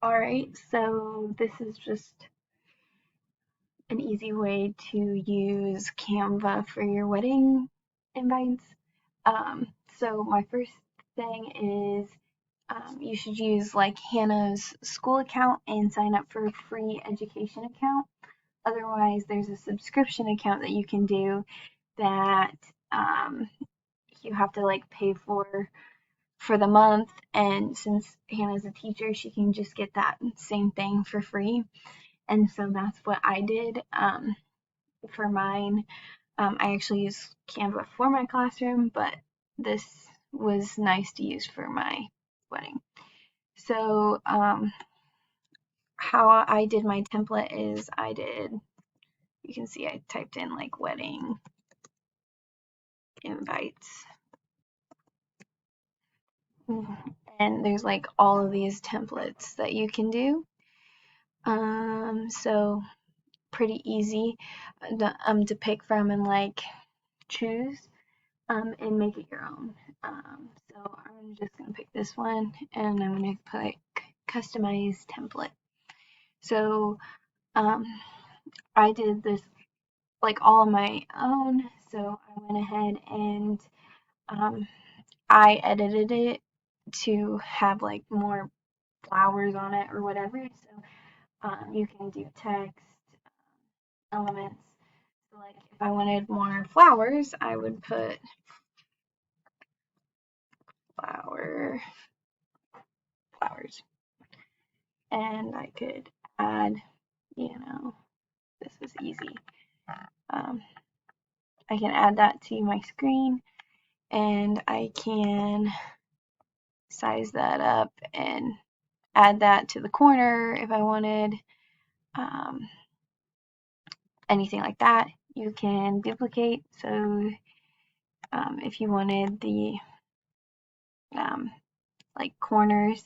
Alright, so this is just an easy way to use Canva for your wedding invites. So my first thing is you should use like Hannah's school account and sign up for a free education account. Otherwise, there's a subscription account that you can do that you have to like pay for the month, and since Hannah's a teacher, she can just get that same thing for free. And so that's what I did for mine. I actually use Canva for my classroom, but this was nice to use for my wedding. So how I did my template is you can see I typed in like wedding invites. And there's like all of these templates that you can do. So pretty easy to pick from and like choose and make it your own. So I'm just gonna pick this one and I'm gonna put customize template. So I did this like all on my own, so I went ahead and I edited it to have like more flowers on it or whatever. So you can do text, elements. So like if I wanted more flowers, I would put flowers. And I could add, this is easy. I can add that to my screen and I can size that up and add that to the corner if I wanted. Anything like that. You can duplicate. So if you wanted the like corners,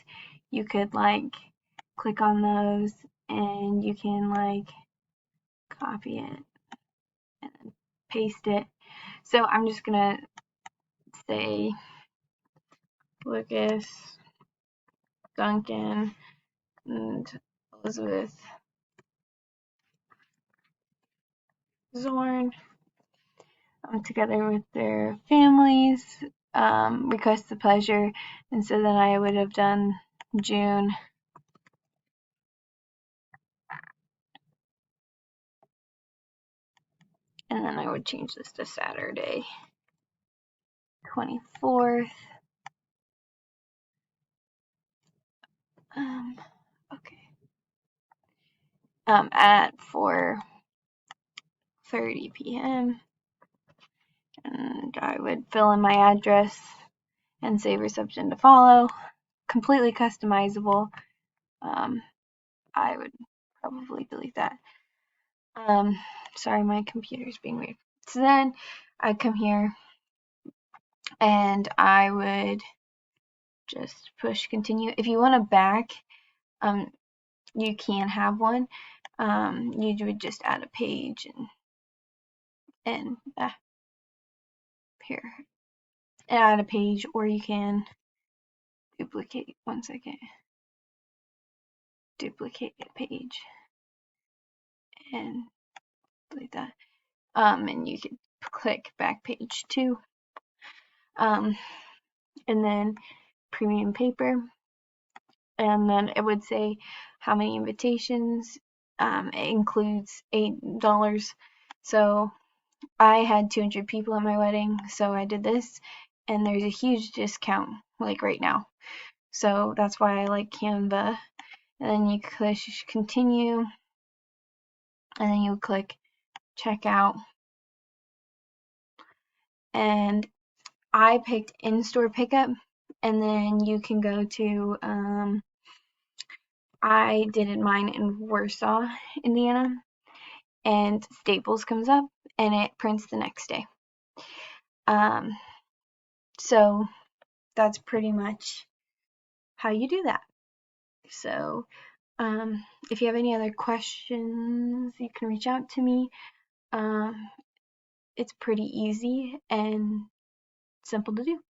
you could like click on those and you can like copy it and paste it. So I'm just gonna say Lucas, Duncan, and Elizabeth Zorn together with their families. Request the pleasure, and so then I would have done June. And then I would change this to Saturday, 24th. Okay. At 4:30 p.m. And I would fill in my address and say reception to follow. Completely customizable. I would probably delete that. Sorry, my computer's being weird. So then I'd come here and I would just push continue. If you want to back, you can have one. You would just add a page and here and add a page, or you can duplicate. 1 second. Duplicate a page and like that. And you can click back page 2. And then premium paper, and then it would say how many invitations. It includes $8. So I had 200 people at my wedding, so I did this, and there's a huge discount like right now. So that's why I like Canva. And then you click continue, and then you click checkout. And I picked in-store pickup, and then you can go to I did mine in Warsaw, Indiana, and Staples comes up and it prints the next day. So that's pretty much how you do that. So if you have any other questions, you can reach out to me. It's pretty easy and simple to do.